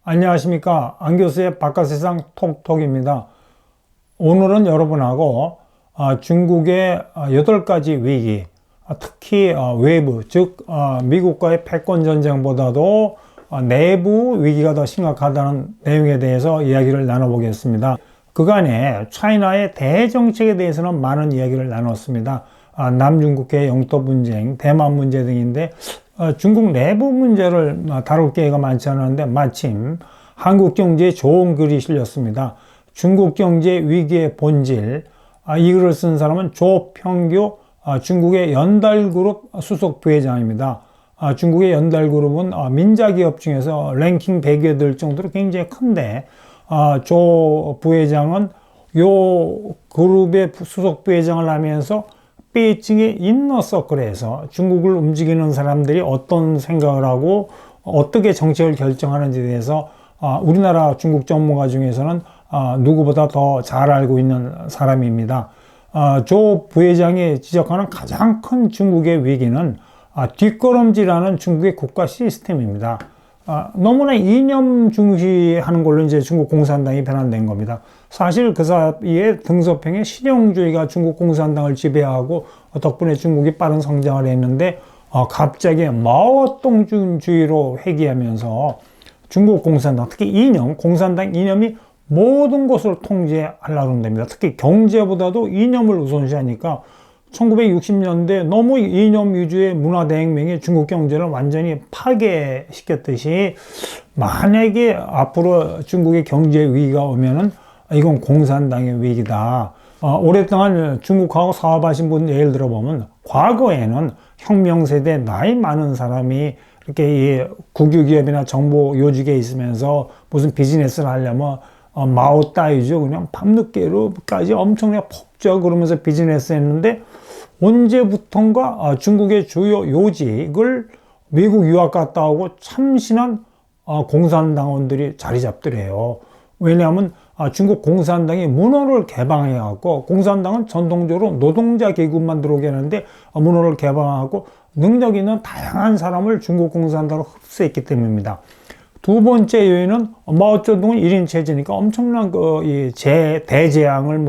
안녕하십니까, 안교수의 바깥세상 톡톡입니다. 오늘은 여러분하고 중국의 8가지 위기, 특히 외부, 즉 미국과의 패권전쟁보다도 내부 위기가 더 심각하다는 내용에 대해서 이야기를 나눠보겠습니다. 그간에 차이나의 대정책에 대해서는 많은 이야기를 나눴습니다. 남중국해 영토 분쟁, 대만 문제 등인데 중국 내부 문제를 다룰 기회가 많지 않았는데 마침 한국 경제에 좋은 글이 실렸습니다. 중국 경제 위기의 본질, 이 글을 쓴 사람은 조평교 중국의 연달그룹 수석 부회장입니다. 중국의 연달그룹은 민자기업 중에서 랭킹 100에 들 정도로 굉장히 큰데 조 부회장은 요 그룹의 수석 부회장을 하면서 베이징의 인너서클에서 중국을 움직이는 사람들이 어떤 생각을 하고 어떻게 정책을 결정하는지에 대해서 우리나라 중국 전문가 중에서는 누구보다 더 잘 알고 있는 사람입니다. 조 부회장이 지적하는 가장 큰 중국의 위기는 뒷걸음질하는 중국의 국가 시스템입니다. 너무나 이념 중시하는 걸로 이제 중국 공산당이 변환된 겁니다. 사실 그 사이에 등소평의 실용주의가 중국 공산당을 지배하고 덕분에 중국이 빠른 성장을 했는데 갑자기 마오똥주의로 회귀하면서 중국 공산당, 특히 이념, 공산당 이념이 모든 것을 통제하려고 합니다. 특히 경제보다도 이념을 우선시하니까 1960년대 너무 이념 위주의 문화대혁명이 중국 경제를 완전히 파괴시켰듯이 만약에 앞으로 중국의 경제 위기가 오면은 이건 공산당의 위기다. 오랫동안 중국하고 사업하신 분 예를 들어보면 과거에는 혁명세대 나이 많은 사람이 이렇게 이 국유기업이나 정보 요직에 있으면서 무슨 비즈니스를 하려면 마오 따위죠. 그냥 밤늦게로까지 엄청나게 폭적 그러면서 비즈니스 했는데 언제부턴가 중국의 주요 요직을 미국 유학 갔다 오고 참신한 공산당원들이 자리 잡더래요. 왜냐하면 중국 공산당이 문호를 개방해갖고, 공산당은 전통적으로 노동자 계급만 들어오게 하는데 문호를 개방하고 능력 있는 다양한 사람을 중국 공산당으로 흡수했기 때문입니다. 두 번째 요인은 마오쩌둥은 1인 체제니까 엄청난 대재앙을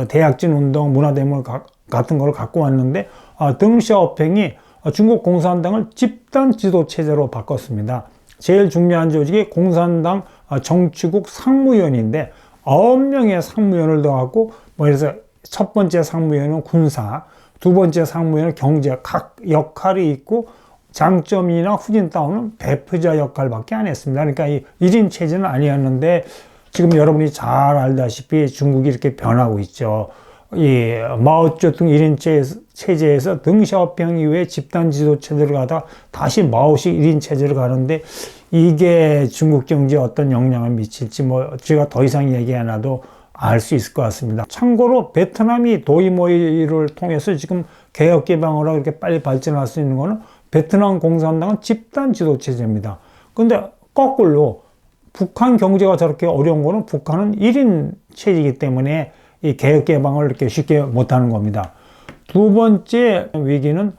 대약진 운동, 문화대혁명 같은 걸 갖고 왔는데 덩샤오팽이 중국 공산당을 집단 지도 체제로 바꿨습니다. 제일 중요한 조직이 공산당 정치국 상무위원인데 9명의 상무위원을 더하고 그래서 첫 번째 상무위원은 군사, 두 번째 상무위원은 경제, 각 역할이 있고 장점이나 후진따오는 대표자 역할밖에 안 했습니다. 그러니까 이 1인 체제는 아니었는데 지금 여러분이 잘 알다시피 중국이 이렇게 변하고 있죠. 이 마오쩌둥 1인 체제에서 덩샤오평 이후에 집단 지도 체제를 가다가 다시 마오식 1인 체제를 가는데 이게 중국 경제에 어떤 영향을 미칠지 제가 더 이상 얘기 안 해도 알 수 있을 것 같습니다. 참고로 베트남이 도이모이를 통해서 지금 개혁 개방을 하고 이렇게 빨리 발전할 수 있는 거는 베트남 공산당은 집단 지도 체제입니다. 근데 거꾸로 북한 경제가 저렇게 어려운 거는 북한은 1인 체제이기 때문에 이 개혁 개방을 이렇게 쉽게 못하는 겁니다. 두 번째 위기는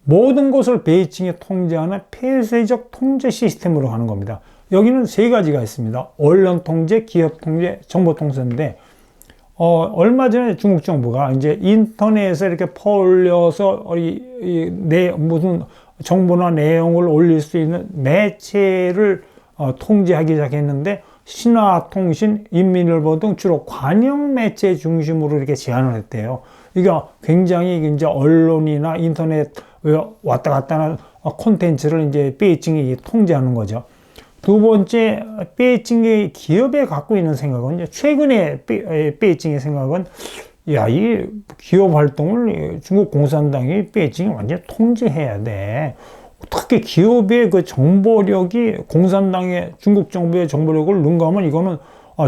모든 것을 베이징이 통제하는 폐쇄적 통제 시스템으로 가는 겁니다. 여기는 세 가지가 있습니다. 언론 통제, 기업 통제, 정보 통제인데 얼마 전에 중국 정부가 이제 인터넷에 이렇게 퍼올려서 무슨 정보나 내용을 올릴 수 있는 매체를 통제하기 시작했는데 신화통신, 인민일보 등 주로 관영 매체 중심으로 이렇게 제한을 했대요. 이게 굉장히 이제 언론이나 인터넷 왔다 갔다 하는 콘텐츠를 이제 베이징이 통제하는 거죠. 두 번째, 베이징의 기업에 갖고 있는 생각은 최근에 베이징의 생각은 이 기업 활동을 중국 공산당이 베이징이 완전히 통제해야 돼. 특히 기업의 그 정보력이 공산당의 중국 정부의 정보력을 능가하면 이거는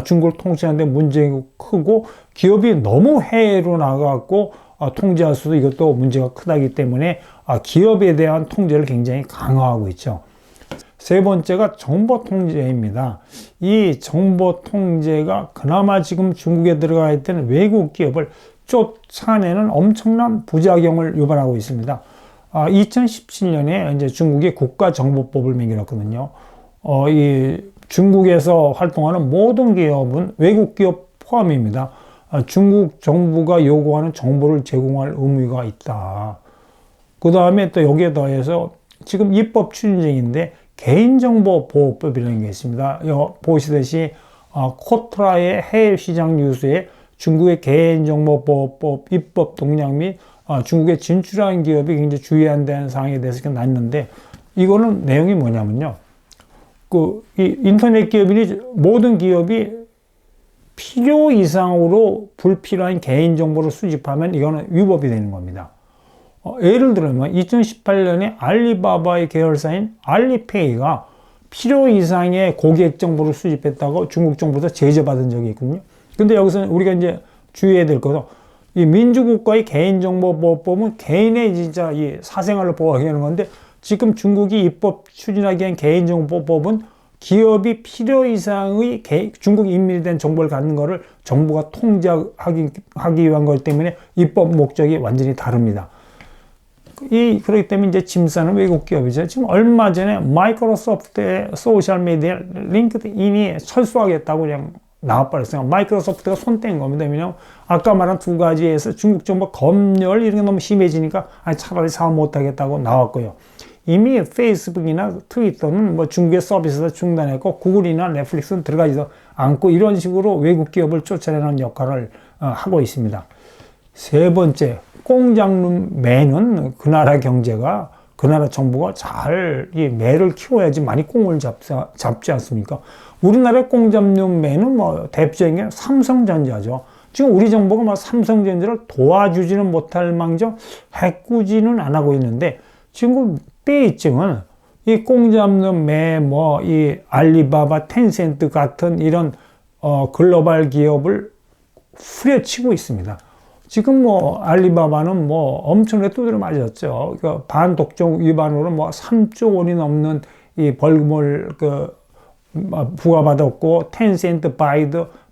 중국을 통제하는데 문제가 크고 기업이 너무 해외로 나가고 통제할 수도 이것도 문제가 크다기 때문에 기업에 대한 통제를 굉장히 강화하고 있죠. 세 번째가 정보 통제입니다. 이 정보 통제가 그나마 지금 중국에 들어가 있던 외국 기업을 쫓아내는 엄청난 부작용을 유발하고 있습니다. 2017년에 이제 중국이 국가정보법을 매겨놨거든요. 이 중국에서 활동하는 모든 기업은 외국 기업 포함입니다. 중국 정부가 요구하는 정보를 제공할 의무가 있다. 그 다음에 또 여기에 더해서 지금 입법 추진 중인데 개인정보보호법이라는 게 있습니다. 보시듯이 코트라의 해외 시장 뉴스에 중국의 개인정보보호법 입법 동향 및 중국에 진출한 기업이 굉장히 주의해야 한다는 사항에 대해서 났는데, 이거는 내용이 뭐냐면요. 이 인터넷 기업이니 모든 기업이 필요 이상으로 불필요한 개인정보를 수집하면 이거는 위법이 되는 겁니다. 예를 들면 2018년에 알리바바의 계열사인 알리페이가 필요 이상의 고객 정보를 수집했다고 중국 정부에서 제재받은 적이 있거든요. 근데 여기서 우리가 이제 주의해야 될 것은, 이 민주국가의 개인정보보호법은 개인의 진짜 이 사생활을 보호하기 위한 건데, 지금 중국이 입법 추진하기 위한 개인정보법은 기업이 필요 이상의 중국 인민에 대한 정보를 갖는 것을 정부가 통제하기 위한 것 때문에 입법 목적이 완전히 다릅니다. 그렇기 때문에 이제 짐 싸는 외국 기업이죠. 지금 얼마 전에 마이크로소프트의 소셜미디어 링크드인이 철수하겠다고 그냥 나와버렸어요. 마이크로소프트가 손 뗀 겁니다. 왜냐면 아까 말한 두 가지에서 중국 정부 검열 이런 게 너무 심해지니까 차라리 사업 못하겠다고 나왔고요. 이미 페이스북이나 트위터는 뭐 중국의 서비스에서 중단했고, 구글이나 넷플릭스는 들어가지도 않고, 이런 식으로 외국 기업을 쫓아내는 역할을 하고 있습니다. 세 번째, 꽁장룸 매는 그 나라 경제가, 그 나라 정부가 잘 이 매를 키워야지 많이 꽁을 잡지 않습니까? 우리나라의 꽁장룸 매는 뭐 대표적인 게 삼성전자죠. 지금 우리 정부가 뭐 삼성전자를 도와주지는 못할 망정 해꾸지는 안 하고 있는데, 지금 베이징은 이 꽁 잡는 매, 이 알리바바, 텐센트 같은 이런 글로벌 기업을 후려치고 있습니다. 지금 알리바바는 엄청나게 두드려 맞았죠. 그러니까 반독점 위반으로 3조 원이 넘는 이 벌금을 부과받았고, 텐센트,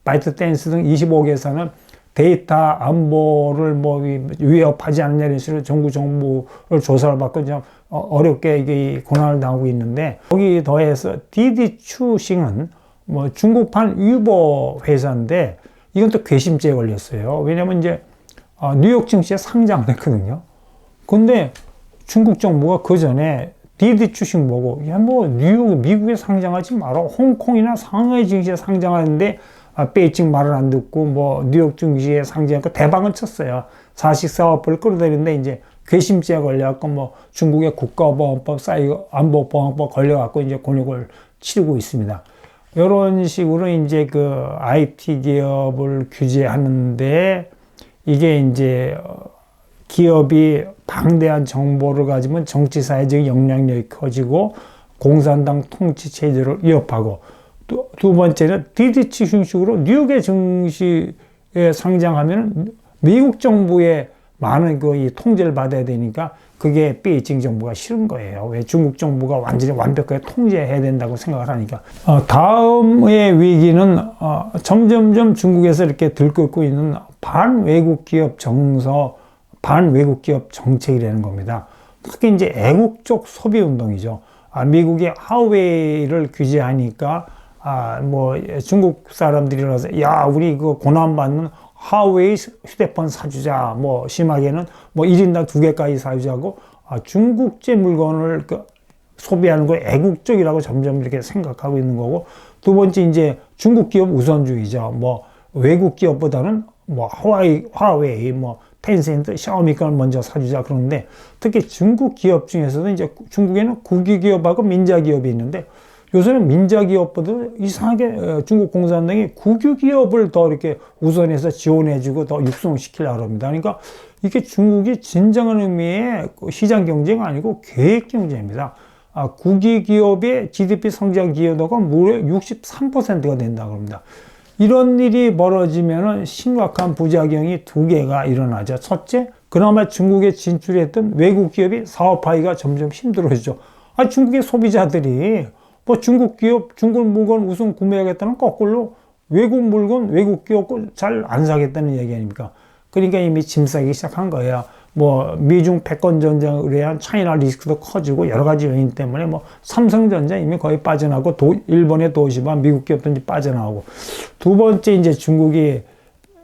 바이트댄스 등 25개사는 데이터 안보를 위협하지 않느냐 이런 식으로 정부를 조사를 받고 좀 어렵게 이게 고난을 당하고 있는데, 거기 더해서 디디추싱은 중국판 유버 회사인데, 이건 또 괘씸죄에 걸렸어요. 왜냐면 이제 뉴욕 증시에 상장을 했거든요. 근데 중국 정부가 그 전에 디디추싱 보고, 뉴욕, 미국에 상장하지 마라, 홍콩이나 상하이 증시에 상장하는데 베이징 말을 안 듣고 뉴욕 증시에 상장하니까 대박은 쳤어요. 자식 사업을 끌어들이는데 이제 괘씸죄에 걸려갖고 중국의 국가보안법, 안보보안법 걸려갖고 이제 곤욕을 치르고 있습니다. 이런 식으로 이제 IT 기업을 규제하는데, 이게 이제 기업이 방대한 정보를 가지면 정치 사회적 영향력이 커지고 공산당 통치 체제를 위협하고, 두 번째는 디디추싱식으로 뉴욕의 증시에 상장하면 미국 정부의 많은 이 통제를 받아야 되니까 그게 베이징 정부가 싫은 거예요. 왜? 중국 정부가 완전히 완벽하게 통제해야 된다고 생각을 하니까. 다음의 위기는 점점점 중국에서 이렇게 들끓고 있는 반외국 기업 정서, 반외국 기업 정책이라는 겁니다. 특히 이제 애국적 소비 운동이죠. 미국이 하웨이를 규제하니까 중국 사람들이라서, 야, 우리 고난받는 하웨이 휴대폰 사주자, 심하게는 1인당 2개까지 사주자고, 중국제 물건을 소비하는 거 애국적이라고 점점 이렇게 생각하고 있는 거고, 두 번째 이제 중국 기업 우선주의죠. 외국 기업보다는 화웨이, 텐센트, 샤오미 걸 먼저 사주자 그러는데, 특히 중국 기업 중에서도 이제 중국에는 국유 기업하고 민자 기업이 있는데, 요새는 민자 기업보다 이상하게 중국 공산당이 국유 기업을 더 이렇게 우선해서 지원해주고 더 육성시키려고 합니다. 그러니까 이게 중국이 진정한 의미의 시장 경쟁이 아니고 계획 경쟁입니다. 국유 기업의 GDP 성장 기여도가 무려 63%가 된다고 합니다. 이런 일이 벌어지면 심각한 부작용이 두 개가 일어나죠. 첫째, 그나마 중국에 진출했던 외국 기업이 사업하기가 점점 힘들어지죠. 중국의 소비자들이 중국 기업, 중국 물건 우선 구매하겠다는 거꾸로 외국 물건, 외국 기업 잘 안 사겠다는 얘기 아닙니까? 그러니까 이미 짐 싸기 시작한 거예요. 뭐 미중 패권 전쟁으로 인한 차이나 리스크도 커지고 여러 가지 요인 때문에 뭐 삼성전자 이미 거의 빠져나가고 일본의 도시바 미국 기업도 빠져나가고 두 번째 이제 중국이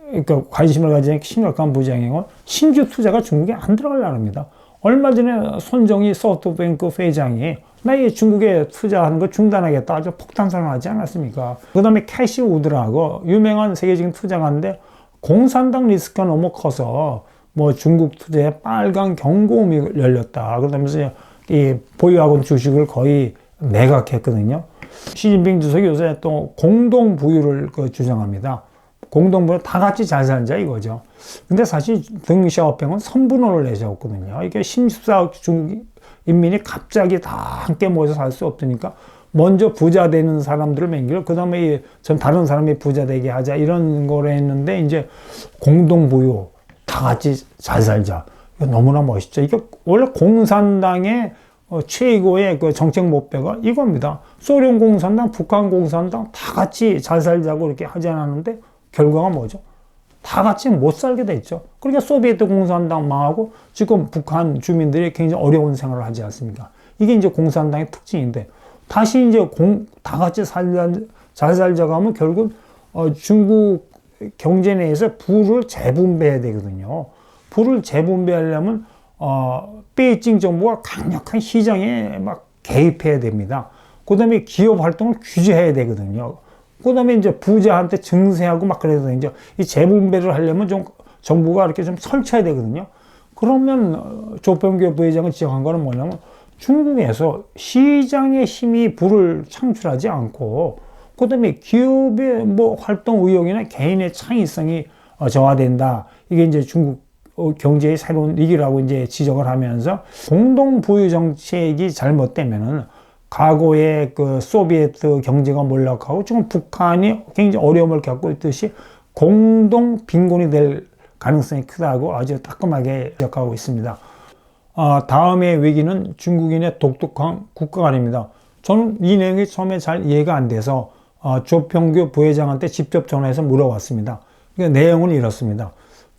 그러니까 관심을 가지는 심각한 부작용은 신규 투자가 중국에 안 들어가려고 합니다. 얼마 전에 손정희 소프트뱅크 회장이 나 이 중국에 투자하는 거 중단하겠다 아주 폭탄 선언하지 않았습니까? 그 다음에 캐시 우드라고 유명한 세계적인 투자가인데 공산당 리스크가 너무 커서 뭐 중국 투자에 빨간 경고음이 열렸다. 그러면서 이 보유하고 있는 주식을 거의 매각했거든요. 시진핑 주석이 요새 또 공동 부유를 주장합니다. 공동 부유 다 같이 잘 살자 이거죠. 근데 사실 등 샤오팽은 선분원을 내세웠거든요. 이게 14억 중국 인민이 갑자기 다 함께 모여서 살 수 없으니까 먼저 부자 되는 사람들을 맹기를 그 다음에 전 다른 사람이 부자 되게 하자 이런 거를 했는데 이제 공동 부유 다 같이 잘 살자. 이거 너무나 멋있죠. 이게 원래 공산당의 최고의 그 정책 목표가 이겁니다. 소련 공산당, 북한 공산당 다 같이 잘 살자고 이렇게 하지 않았는데 결과가 뭐죠? 다 같이 못 살게 됐죠. 그러니까 소비에트 공산당 망하고 지금 북한 주민들이 굉장히 어려운 생활을 하지 않습니까? 이게 이제 공산당의 특징인데 다시 이제 다 같이 잘 살자고 하면 결국 중국 경제 내에서 부를 재분배해야 되거든요. 부를 재분배하려면 베이징 정부가 강력한 시장에 막 개입해야 됩니다. 그 다음에 기업 활동을 규제해야 되거든요. 그 다음에 이제 부자한테 증세하고 막 그래서 이제 이 재분배를 하려면 좀 정부가 이렇게 좀 설치해야 되거든요. 그러면 조평규 부회장이 지적한 거는 뭐냐면 중국에서 시장의 힘이 부를 창출하지 않고 그 다음에 기업의 뭐 활동 의욕이나 개인의 창의성이 저하된다. 이게 이제 중국 경제의 새로운 위기라고 이제 지적을 하면서 공동 부유 정책이 잘못되면은 과거에 그 소비에트 경제가 몰락하고 지금 북한이 굉장히 어려움을 겪고 있듯이 공동 빈곤이 될 가능성이 크다고 아주 따끔하게 지적하고 있습니다. 다음의 위기는 중국인의 독특한 국가관입니다. 저는 이 내용이 처음에 잘 이해가 안 돼서 조평규 부회장한테 직접 전화해서 물어봤습니다. 그러니까 내용은 이렇습니다.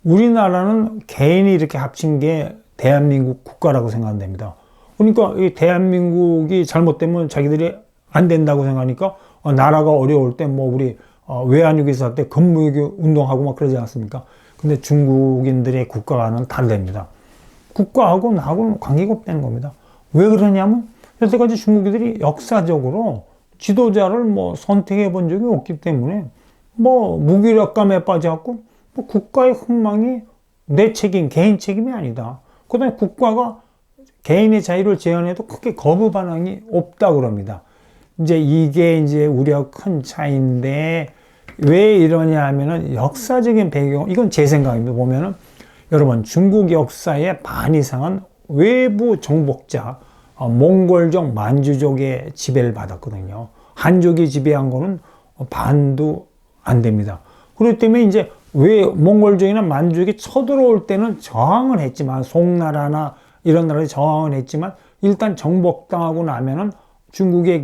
우리나라는 개인이 이렇게 합친 게 대한민국 국가라고 생각됩니다. 그러니까 이 대한민국이 잘못되면 자기들이 안 된다고 생각하니까 나라가 어려울 때 뭐 우리 외환위기사 때 금무기 운동하고 막 그러지 않습니까? 근데 중국인들의 국가와는 다릅니다. 국가하고 나하고는 관계가 없다는 겁니다. 왜 그러냐면 여태까지 중국인들이 역사적으로 지도자를 뭐 선택해 본 적이 없기 때문에 뭐 무기력감에 빠져갖고 뭐 국가의 흥망이 내 책임, 개인 책임이 아니다. 그 다음에 국가가 개인의 자유를 제한해도 크게 거부 반응이 없다 그럽니다. 이제 이게 이제 우리하고 큰 차이인데 왜 이러냐 하면은 역사적인 배경, 이건 제 생각입니다. 보면은 여러분 중국 역사의 반 이상은 외부 정복자, 몽골족, 만주족의 지배를 받았거든요. 한족이 지배한 거는 반도 안 됩니다. 그렇기 때문에 이제 왜 몽골족이나 만주족이 쳐들어올 때는 저항을 했지만 송나라나 이런 나라에 저항을 했지만 일단 정복당하고 나면은 중국의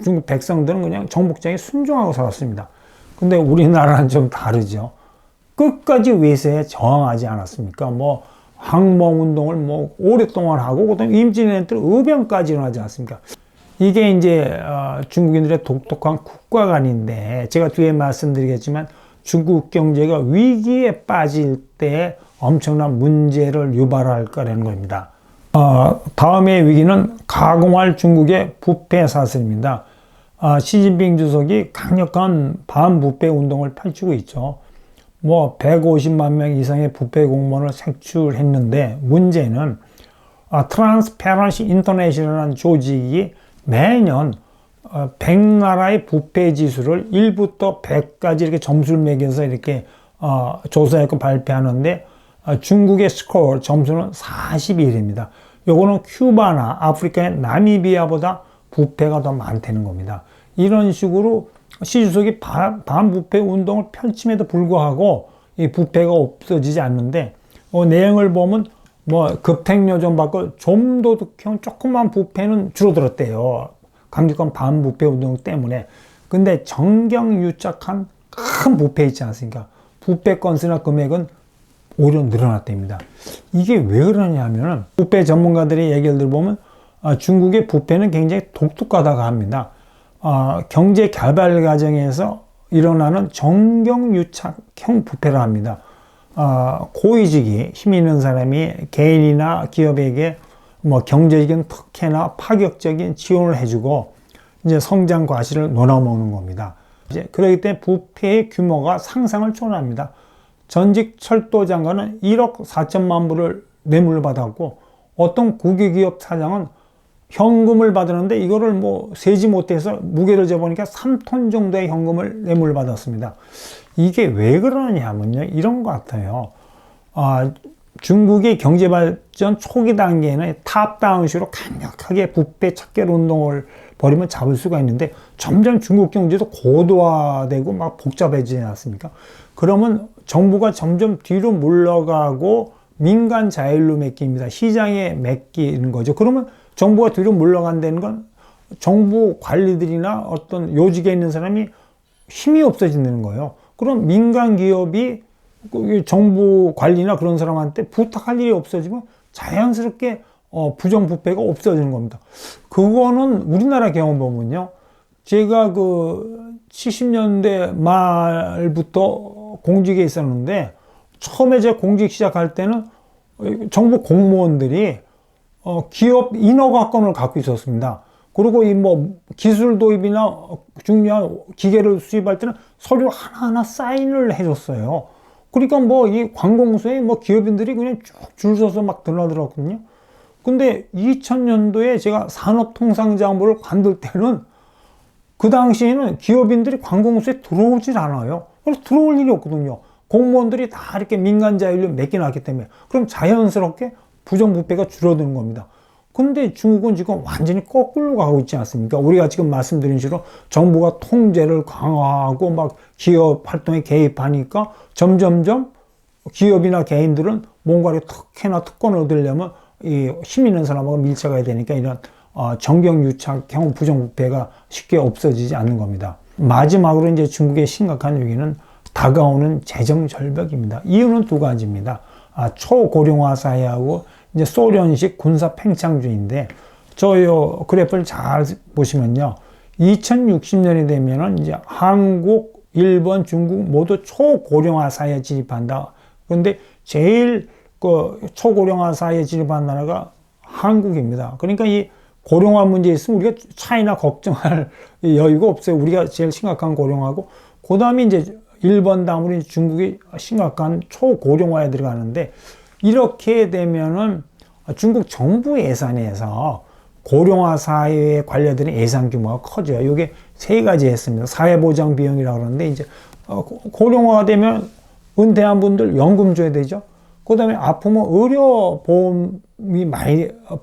중국 백성들은 그냥 정복자에 순종하고 살았습니다. 근데 우리나라는 좀 다르죠. 끝까지 외세에 저항하지 않았습니까? 뭐 항蒙운동을 뭐 오랫동안 하고 그다음에 임진왜란 때 의병까지 일어나지 않습니까? 이게 이제 중국인들의 독특한 국가관인데 제가 뒤에 말씀드리겠지만 중국 경제가 위기에 빠질 때 엄청난 문제를 유발할 거라는 겁니다. 다음의 위기는 가공할 중국의 부패 사슬입니다. 시진핑 주석이 강력한 반부패 운동을 펼치고 있죠. 뭐 150만 명 이상의 부패 공무원을 색출했는데 문제는 트랜스페런시 인터내셔널이라는 조직이 매년 100나라의 부패 지수를 1부터 100까지 이렇게 점수를 매겨서 이렇게 조사했고 발표하는데 중국의 스코어 점수는 41입니다. 요거는 큐바나 아프리카의 나미비아보다 부패가 더 많다는 겁니다. 이런 식으로 시 주석이 반부패 운동을 펼침에도 불구하고 이 부패가 없어지지 않는데 내용을 보면 뭐 급행료 좀 받고 좀 도둑형 조그만 부패는 줄어들었대요. 강력한 반부패 운동 때문에. 근데 정경유착한 큰 부패 있지 않습니까? 부패 건수나 금액은 오히려 늘어났답니다. 이게 왜 그러냐면 부패 전문가들의 얘기를 들어보면 중국의 부패는 굉장히 독특하다고 합니다. 경제 개발 과정에서 일어나는 정경유착형 부패라 합니다. 고위직이 힘 있는 사람이 개인이나 기업에게 뭐 경제적인 특혜나 파격적인 지원을 해주고 이제 성장 과실을 논아먹는 겁니다. 이제 그렇기 때문에 부패의 규모가 상상을 초월합니다. 전직 철도 장관은 1억 4천만 불을 뇌물을 받았고 어떤 국유기업 사장은 현금을 받았는데 이거를 뭐 세지 못해서 무게를 재보니까 3톤 정도의 현금을 뇌물을 받았습니다. 이게 왜 그러냐면요, 이런 것 같아요. 중국의 경제발전 초기 단계에는 탑다운식으로 강력하게 부패 척결 운동을 벌이면 잡을 수가 있는데 점점 중국 경제도 고도화되고 막 복잡해지지 않습니까? 그러면 정부가 점점 뒤로 물러가고 민간 자율로 맡깁니다. 시장에 맡기는 거죠. 그러면 정부가 뒤로 물러간다는 건 정부 관리들이나 어떤 요직에 있는 사람이 힘이 없어진다는 거예요. 그럼 민간 기업이 정부 관리나 그런 사람한테 부탁할 일이 없어지면 자연스럽게 부정부패가 없어지는 겁니다. 그거는 우리나라 경험 보면요. 제가 그 70년대 말부터 공직에 있었는데 처음에 제가 공직 시작할 때는 정부 공무원들이 기업 인허가권을 갖고 있었습니다. 그리고 이 뭐 기술 도입이나 중요한 기계를 수입할 때는 서류 하나하나 사인을 해줬어요. 그러니까 뭐 이 관공서에 뭐 기업인들이 그냥 쭉 줄 서서 막 들어들었거든요. 근데 2000년도에 제가 산업통상자원부를 관둘 때는 그 당시에는 기업인들이 관공서에 들어오질 않아요. 그래서 들어올 일이 없거든요. 공무원들이 다 이렇게 민간 자율로 맡겨놨기 때문에. 그럼 자연스럽게 부정부패가 줄어드는 겁니다. 근데 중국은 지금 완전히 거꾸로 가고 있지 않습니까? 우리가 지금 말씀드린 식으로 정부가 통제를 강화하고 막 기업 활동에 개입하니까 점점점 기업이나 개인들은 뭔가를 특혜나 특권을 얻으려면 이 힘 있는 사람하고 밀착해야 되니까 이런 정경유착형 부정부패가 쉽게 없어지지 않는 겁니다. 마지막으로 이제 중국의 심각한 위기는 다가오는 재정 절벽입니다. 이유는 두 가지입니다. 초고령화 사회하고 이제 소련식 군사 팽창주의인데 저요 그래프를 잘 보시면요. 2060년이 되면은 이제 한국, 일본, 중국 모두 초고령화 사회에 진입한다. 그런데 제일 그 초고령화 사회에 진입한 나라가 한국입니다. 그러니까 이 고령화 문제에 있으면 우리가 차이나 걱정할 여유가 없어요. 우리가 제일 심각한 고령화고 그 다음에 이제 일본 다음으로 중국이 심각한 초고령화에 들어가는데 이렇게 되면은 중국 정부 예산에서 고령화 사회에 관련된 예산 규모가 커져요. 이게 세 가지 했습니다. 사회보장 비용이라고 그러는데 이제 고령화가 되면 은퇴한 분들 연금 줘야 되죠. 그 다음에 아프면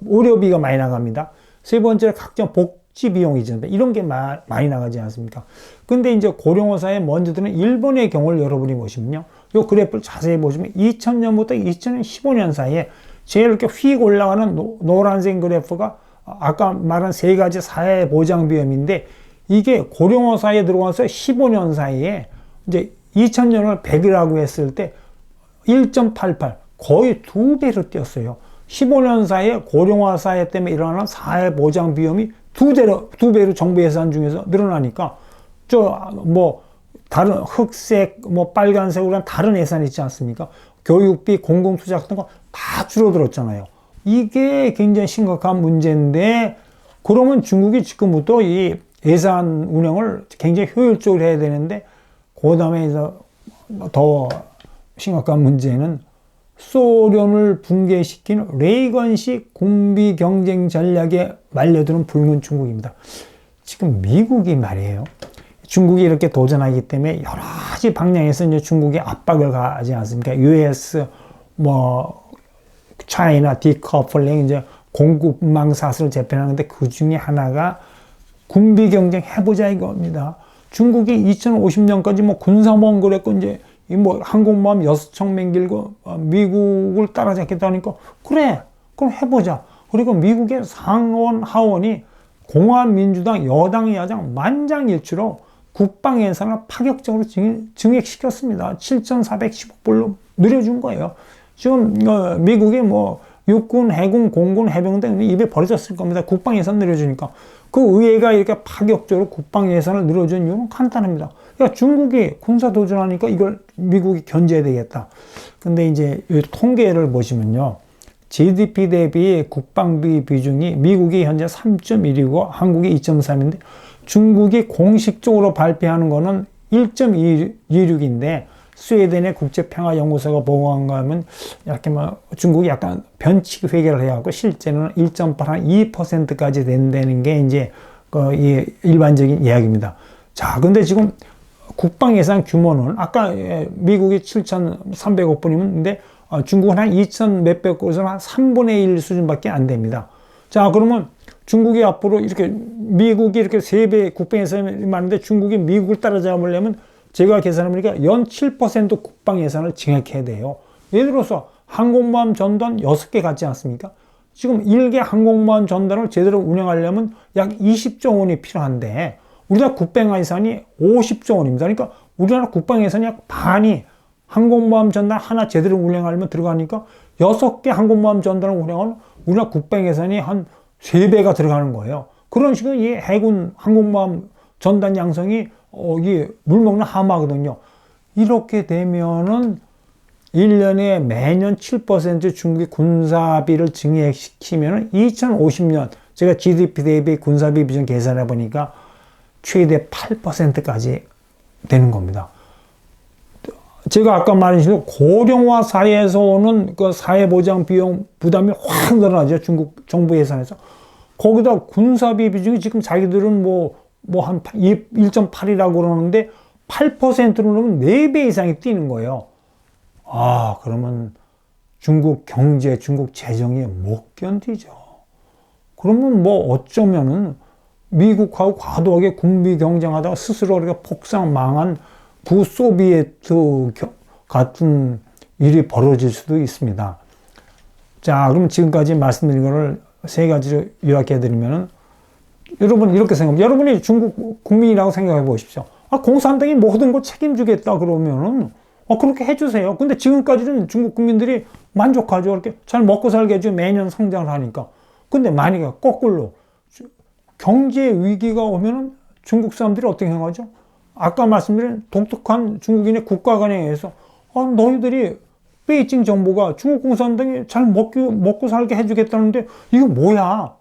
의료비가 많이 나갑니다. 세 번째로 각종 복지 비용이죠. 이런 게 많이 나가지 않습니까? 근데 이제 고령화 사회에 먼저 드는 일본의 경우를 여러분이 보시면요. 이 그래프를 자세히 보시면 2000년부터 2015년 사이에 제일 이렇게 휙 올라가는 노란색 그래프가 아까 말한 세 가지 사회 보장 비용인데 이게 고령화 사회에 들어와서 15년 사이에 이제 2000년을 100이라고 했을 때 1.88 거의 2배로 뛰었어요. 15년 사이에 고령화 사회 때문에 일어나는 사회 보장 비용이 두 배로 정부 예산 중에서 늘어나니까 다른 흑색, 빨간색으로 한 다른 예산 있지 않습니까? 교육비, 공공투자 같은 거 다 줄어들었잖아요. 이게 굉장히 심각한 문제인데, 그러면 중국이 지금부터 이 예산 운영을 굉장히 효율적으로 해야 되는데, 그 다음에 더 심각한 문제는 소련을 붕괴시킨 레이건식 군비 경쟁 전략에 말려드는 붉은 중국입니다. 지금 미국이 말이에요. 중국이 이렇게 도전하기 때문에 여러 가지 방향에서 이제 중국이 압박을 가하지 않습니까? US, 차이나 디커플링, 이제 공급망 사슬을 재편하는데 그 중에 하나가 군비 경쟁 해보자 이겁니다. 중국이 2050년까지 군사모험 그랬고, 이제 항공모함 6척 길고 미국을 따라잡겠다니까, 그래, 그럼 해보자. 그리고 미국의 상원, 하원이 공화민주당, 여당, 야당 만장일치로 국방 예산을 파격적으로 증액시켰습니다. 7,410억 불로 늘려준 거예요. 지금 미국이 뭐 육군, 해군, 공군, 해병대 입에 벌어졌을 겁니다. 국방 예산 늘려주니까. 그 의회가 이렇게 파격적으로 국방 예산을 늘려준 이유는 간단합니다. 그러니까 중국이 군사 도전하니까 이걸 미국이 견제해야 되겠다. 근데 이제 이 통계를 보시면요. GDP 대비 국방비 비중이 미국이 현재 3.1이고 한국이 2.3인데 중국이 공식적으로 발표하는 거는 1.26인데 스웨덴의 국제평화연구소가 보고한 거 하면 이렇게 뭐 중국이 약간 변칙 회계를 해갖고 실제는 1.8, 한 2%까지 된다는 게 이제 이 일반적인 이야기입니다. 자, 근데 지금 국방 예산 규모는 아까 미국이 7,300억 불이면 중국은 한 2,000 몇백 억에서 한 3분의 1 수준밖에 안 됩니다. 자, 그러면 중국이 앞으로 이렇게 미국이 이렇게 3배 국방 예산이 많은데 중국이 미국을 따라잡으려면 제가 계산해보니까 연 7% 국방 예산을 증액해야 돼요. 예를 들어서 항공모함 전단 6개 갖지 않습니까? 지금 1개 항공모함 전단을 제대로 운영하려면 약 20조 원이 필요한데 우리나라 국방 예산이 50조 원입니다. 그러니까 우리나라 국방 예산이 약 반이 항공모함 전단 하나 제대로 운영하려면 들어가니까 6개 항공모함 전단을 운영하면 우리나라 국방 예산이 한 3배가 들어가는 거예요. 그런 식으로 이 해군 항공모함 전단 양성이 이게 물먹는 하마거든요. 이렇게 되면은 1년에 매년 7% 중국이 군사비를 증액시키면은 2050년 제가 GDP 대비 군사비 비중 계산해 보니까 최대 8%까지 되는 겁니다. 제가 아까 말했지만 고령화 사회에서 오는 그 사회보장 비용 부담이 확 늘어나죠. 중국 정부 예산에서. 거기다 군사비 비중이 지금 자기들은 한 1.8이라고 그러는데 8%로 넣으면 4배 이상이 뛰는 거예요. 아, 그러면 중국 경제, 중국 재정이 못 견디죠. 그러면 어쩌면은 미국하고 과도하게 군비 경쟁하다가 스스로 우리가 폭삭 망한 구소비에트 같은 일이 벌어질 수도 있습니다. 자, 그럼 지금까지 말씀드린 거를 3가지로 요약해 드리면은 여러분 이렇게 생각합니다. 여러분이 중국 국민이라고 생각해 보십시오. 공산당이 모든 걸 책임지겠다 그러면은 그렇게 해주세요. 근데 지금까지는 중국 국민들이 만족하죠. 이렇게 잘 먹고 살게 해주고 매년 성장을 하니까. 근데 만약에 거꾸로 경제 위기가 오면은 중국 사람들이 어떻게 행하죠? 아까 말씀드린 독특한 중국인의 국가관에 의해서 너희들이 베이징 정부가 중국 공산당이 잘 먹고 살게 해주겠다는데 이거 뭐야?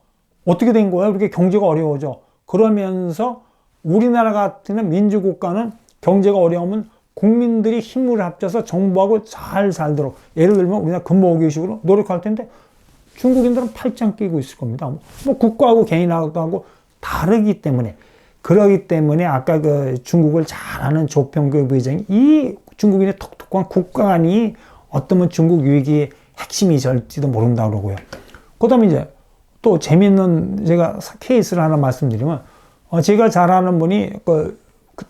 어떻게 된 거야? 이렇게 경제가 어려워져. 그러면서 우리나라 같은 민주국가는 경제가 어려우면 국민들이 힘을 합쳐서 정부하고 잘 살도록 예를 들면 우리나라 근무호기식으로 노력할 텐데 중국인들은 팔짱 끼고 있을 겁니다. 국가하고 개인하고 다르기 때문에 그러기 때문에 아까 그 중국을 잘 아는 조평교 부의장이 이 중국인의 독특한 국가관이 어쩌면 중국 위기의 핵심이 될지도 모른다 그러고요. 그 다음에 이제 또 재밌는 제가 케이스를 하나 말씀드리면 제가 잘 아는 분이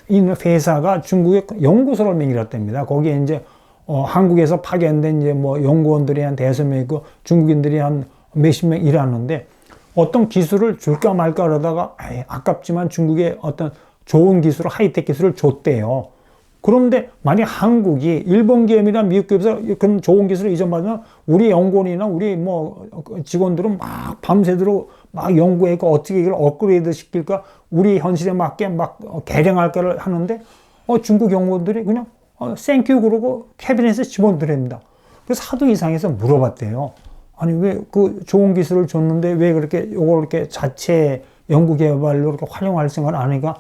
있는 회사가 중국의 연구소를 매길었답니다. 거기에 이제 한국에서 파견된 이제 연구원들이 한 5명 있고 중국인들이 한 몇십 명 일하는데 어떤 기술을 줄까 말까 그러다가 아깝지만 중국의 어떤 좋은 기술을 하이텍 기술을 줬대요. 그런데 만약 한국이 일본 기업이나 미국 기업에서 그런 좋은 기술을 이전받으면 우리 연구원이나 우리 직원들은 막 밤새도록 막 연구해서 어떻게 이걸 업그레이드 시킬까 우리 현실에 맞게 막 개량할까를 하는데 중국 연구원들이 그냥 땡큐 그러고 캐비넷에 집어넣습니다. 그래서 하도 이상해서 물어봤대요. 아니 왜 그 좋은 기술을 줬는데 왜 그렇게 요걸 이렇게 자체 연구 개발로 이렇게 활용할 생각을 안 하니까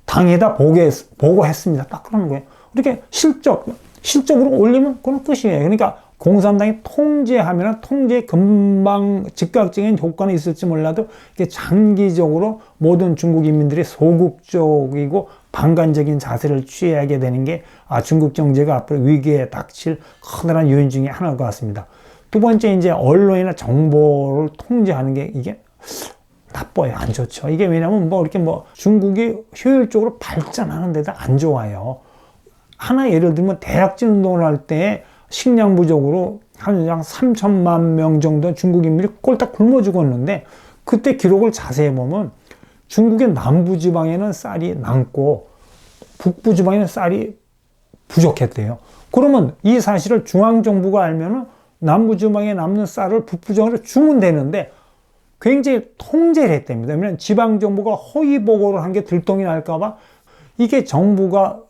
당에다 보고했습니다. 딱 그러는 거예요. 이렇게 실적으로 올리면 그건 끝이에요. 그러니까 공산당이 통제하면 통제에 금방 즉각적인 효과는 있을지 몰라도 이게 장기적으로 모든 중국 인민들이 소극적이고 방관적인 자세를 취하게 되는 게 중국 경제가 앞으로 위기에 닥칠 커다란 요인 중에 하나일 것 같습니다. 두 번째 이제 언론이나 정보를 통제하는 게 이게 나빠요. 안 좋죠. 이게 왜냐면 중국이 효율적으로 발전하는 데도 안 좋아요. 하나 예를 들면 대약진 운동을 할 때 식량 부족으로 한 3천만 명 정도 중국 인민이 꼴딱 굶어 죽었는데 그때 기록을 자세히 보면 중국의 남부 지방에는 쌀이 남고 북부 지방에는 쌀이 부족했대요. 그러면 이 사실을 중앙정부가 알면은 남부지방에 남는 쌀을 북부지방으로 주면 되는데 굉장히 통제를 했답니다. 왜냐하면 지방정부가 허위보고를 한 게 들통이 날까봐 이게 정부가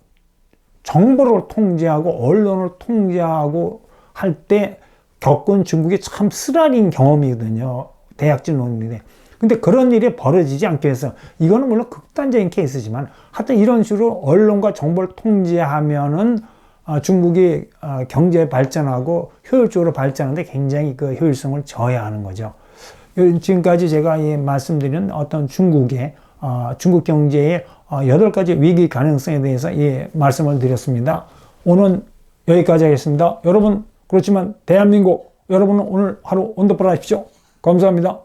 정보를 통제하고 언론을 통제하고 할 때 겪은 중국이 참 쓰라린 경험이거든요. 대약진 논인데. 근데 그런 일이 벌어지지 않기 위해서 이거는 물론 극단적인 케이스지만 하여튼 이런 식으로 언론과 정보를 통제하면은 중국이 경제 발전하고 효율적으로 발전하는데 굉장히 그 효율성을 저해하는 거죠. 지금까지 제가 말씀드린 어떤 중국의 중국 경제의 8가지 위기 가능성에 대해서 말씀을 드렸습니다. 오늘 여기까지 하겠습니다. 여러분, 그렇지만 대한민국 여러분은 오늘 하루 원더풀 하십시오. 감사합니다.